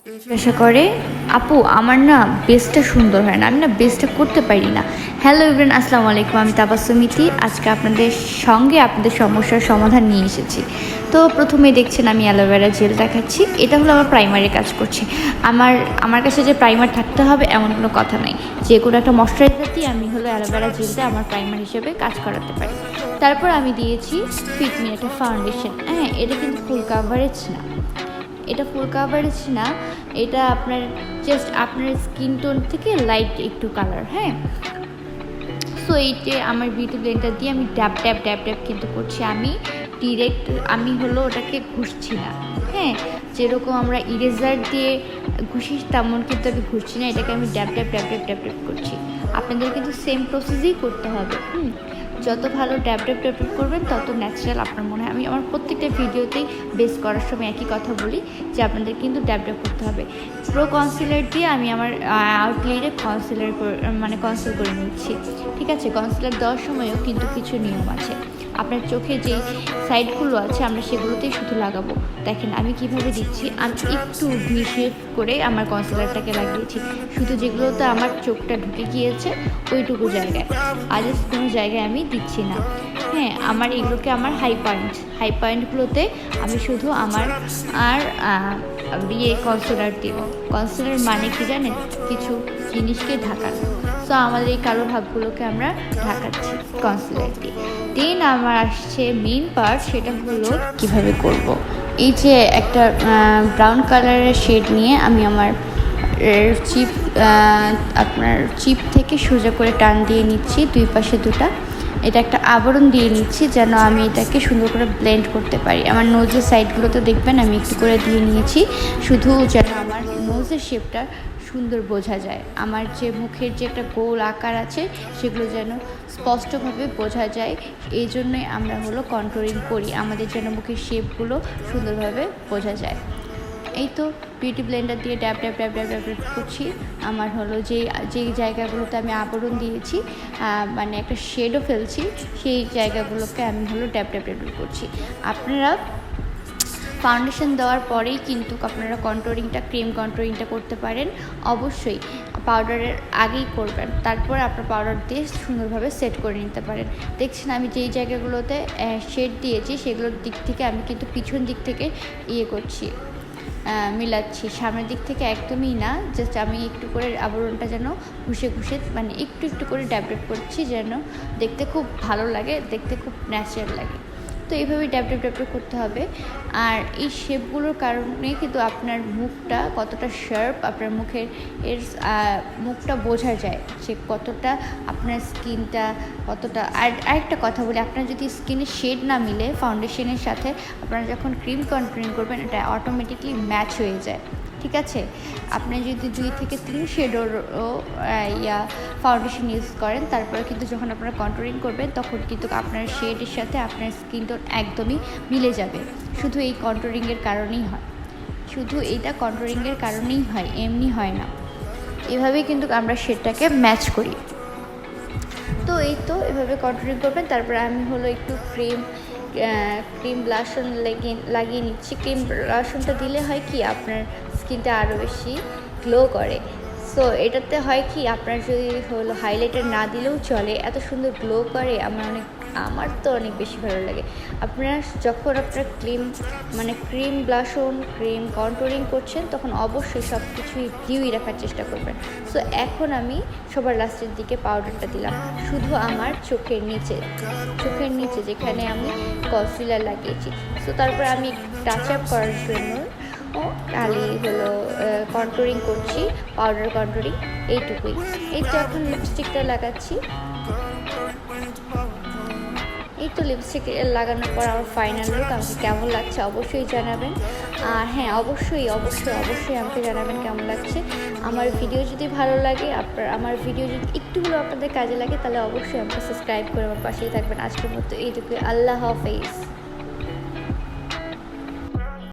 জিজ্ঞাসা করে, আপু আমার না বেসটা সুন্দর হয় না, আমি না বেসটা করতে পারি না। হ্যালো এভরিওয়ান, আসসালামু আলাইকুম। আমি তাবাসসুমিতি। আজকে আপনাদের সঙ্গে আপনাদের সমস্যার সমাধান নিয়ে এসেছি। তো প্রথমে দেখছেন আমি অ্যালোভেরা জেল দেখাচ্ছি। এটা হলো আমার প্রাইমারে কাজ করছে। আমার কাছে যে প্রাইমার থাকতে হবে এমন কোনো কথা নাই। যে কোনো একটা ময়শ্চারাইজার দিয়ে আমি হলো অ্যালোভেরা জেলটা আমার প্রাইমার হিসেবে কাজ করাতে পারি। তারপর আমি দিয়েছি ফিটমি একটা ফাউন্ডেশন। হ্যাঁ, এটা কিন্তু ফুল কাভারেজ না, এটা ফুল কাভারেজ না, এটা আপনার জাস্ট আপনার স্কিন টোন থেকে লাইট একটু কালার। হ্যাঁ, সো এইটা আমার বিউটি ব্লেন্ডার দিয়ে আমি ড্যাপ ড্যাপ ড্যাপ ড্যাপ কিন্তু করছি। আমি ডিরেক্ট আমি হলো ওটাকে ঘুষছি না। হ্যাঁ, যেরকম আমরা ইরেজার দিয়ে ঘুষি তেমন কিন্তু আমি ঘুষছি না, এটাকে আমি ড্যাপ ড্যাপ ড্যাপ ড্যাপ ড্যাপ ড্যাপ করছি। আপনাদের কিন্তু সেম প্রসেসেই করতে হবে। যত ভালো ড্যাপ ড্যাপ ড্যাপ ড্যাপ করবেন তত ন্যাচারাল আপনার মনে হয়। আমি আমার প্রত্যেকটা ভিডিওতেই বেস করার সময় একই কথা বলি যে আপনাদের কিন্তু ড্যাপ ড্যাপ করতে হবে। প্রো কনসিলার দিয়ে আমি আমার আউটলাইনে কনসিল করে নিচ্ছি। ঠিক আছে, কনসিলার দেওয়ার সময়ও কিন্তু কিছু নিয়ম আছে। আপনার চোখে যেই সাইডগুলো আছে আমরা সেগুলোতেই শুধু লাগাবো। দেখেন আমি কিভাবে দিচ্ছি, আমি একটু ভিশেপ করে আমার কনসিলারটাকে লাগিয়েছি, শুধু যেগুলোতে আমার চোখটা ঢুকে গিয়েছে ওইটুকু জায়গায়, আদার্স কোনো জায়গায় আমি দিচ্ছি না। হ্যাঁ, আমার এগুলোকে আমার হাই পয়েন্টগুলোতে আমি শুধু আমার কনসিলার দিব। কনসিলার মানে কি জানেন, কিছু জিনিসকে ঢাকানো। সো আমাদের এই কালো ভাগগুলোকে আমরা ঢাকাচ্ছি কনসিলার দিয়ে। দেন আমার আসছে মেইন পার্ট, সেটা হলো কিভাবে করব। এই যে একটা ব্রাউন কালারের শেড নিয়ে আমি আমার চিপ থেকে সোজা করে টান দিয়ে নিচ্ছি দুই পাশে দুটা। এটা একটা আবরণ দিয়ে নিচ্ছি যেন আমি এটাকে সুন্দর করে ব্লেন্ড করতে পারি। আমার নোজের সাইডগুলোতে দেখবেন আমি একটু করে দিয়ে নিয়েছি, শুধু যেন আমার নোজের শেপটা সুন্দর বোঝা যায়। আমার যে মুখের যে একটা গোল আকার আছে সেগুলো যেন স্পষ্টভাবে বোঝা যায়, এই জন্যই আমরা হলো কন্ট্রোলিং করি, আমাদের যেন মুখের শেপগুলো সুন্দরভাবে বোঝা যায়। এই তো বিউটি ব্লেন্ডার দিয়ে ড্যাপ ড্যাপ ড্যাপ ড্যাপ ড্যাপ ড্যাপ করছি। আমার হলো যেই জায়গাগুলোতে আমি আবরণ দিয়েছি, মানে একটা শেডও ফেলছি, সেই জায়গাগুলোকে আমি হলো ড্যাপ ড্যাপ ড্যাপ করছি। আপনারা ফাউন্ডেশন দেওয়ার পরেই কিন্তু আপনারা ক্রিম কন্ট্রোলিংটা করতে পারেন। অবশ্যই পাউডারের আগেই করবেন, তারপর আপনার পাউডার দিয়ে সুন্দরভাবে সেট করে নিতে পারেন। দেখছেন আমি যেই জায়গাগুলোতে শেড দিয়েছি সেগুলোর দিক থেকে আমি কিন্তু পিছন দিক থেকে করছি, মিলাচ্ছি। সামনের দিক থেকে একদমই না, জাস্ট আমি একটু করে আবরণটা যেন ঘুষে মানে একটু একটু করে ড্যাপ ড্যাপ করছি, যেন দেখতে খুব ভালো লাগে, দেখতে খুব ন্যাচারাল লাগে। তো এইভাবেই ড্যাপ ড্যাপ ড্যাপ ড্যাপ করতে হবে। আর এই শেপগুলোর কারণে কিন্তু আপনার মুখটা কতটা শার্প, আপনার মুখটা বোঝা যায় যে কতটা আপনার স্কিনটা কতটা। আর আরেকটা কথা বলি, আপনার যদি স্কিনের শেড না মিলে ফাউন্ডেশনের সাথে, আপনারা যখন ক্রিম কন্ট্রোলিং করবেন এটা অটোমেটিকলি ম্যাচ হয়ে যায়। ঠিক আছে, আপনি যদি 2 থেকে 3 শেডেরও ফাউন্ডেশন ইউজ করেন, তারপরে কিন্তু যখন আপনারা কন্ট্রোলিং করবেন তখন কিন্তু আপনার শেডের সাথে আপনার স্কিন টোন একদমই মিলে যাবে। শুধু এই কন্ট্রোলিংয়ের কারণেই হয়, এমনি হয় না। এভাবেই কিন্তু আমরা শেডটাকে ম্যাচ করি। তো এই তো এভাবে কন্ট্রোলিং করবেন। তারপরে আমি হলো একটু ক্রিম ব্লাশন লাগিয়ে নিচ্ছি। ক্রিম ব্লাশনটা দিলে হয় কি, আপনার স্কিনটা আরও বেশি গ্লো করে। সো এটাতে হয় কি, আপনার যদি হলো হাইলাইটার না দিলেও চলে, এত সুন্দর গ্লো করে। আমার তো অনেক বেশি ভালো লাগে। আপনারা যখন আপনার ক্রিম ব্লাশন ক্রিম কন্ট্রোলিং করছেন তখন অবশ্যই সব কিছুই গ্লিউই রাখার চেষ্টা করবেন। সো এখন আমি সবার লাস্টের দিকে পাউডারটা দিলাম শুধু আমার চোখের নিচে যেখানে আমি কনসিলার লাগিয়েছি। সো তারপর আমি টাচ আপ করার জন্য খালি হলো কন্ট্রোলিং করছি, পাউডার কন্ট্রোলিং, এইটুকুই। এই তো এখন লিপস্টিকটা লাগাচ্ছি। এই তো লিপস্টিক লাগানোর পর আমার ফাইনাল লুক আমাকে কেমন লাগছে অবশ্যই জানাবেন। আর হ্যাঁ, অবশ্যই আমাকে জানাবেন কেমন লাগছে। আমার ভিডিও যদি ভালো লাগে, আমার ভিডিও যদি একটু হলেও আপনাদের কাজে লাগে, তাহলে অবশ্যই আমাকে সাবস্ক্রাইব করে আমার পাশেই থাকবেন। আজকের মতো এইটুকুই। আল্লাহ হাফেজ।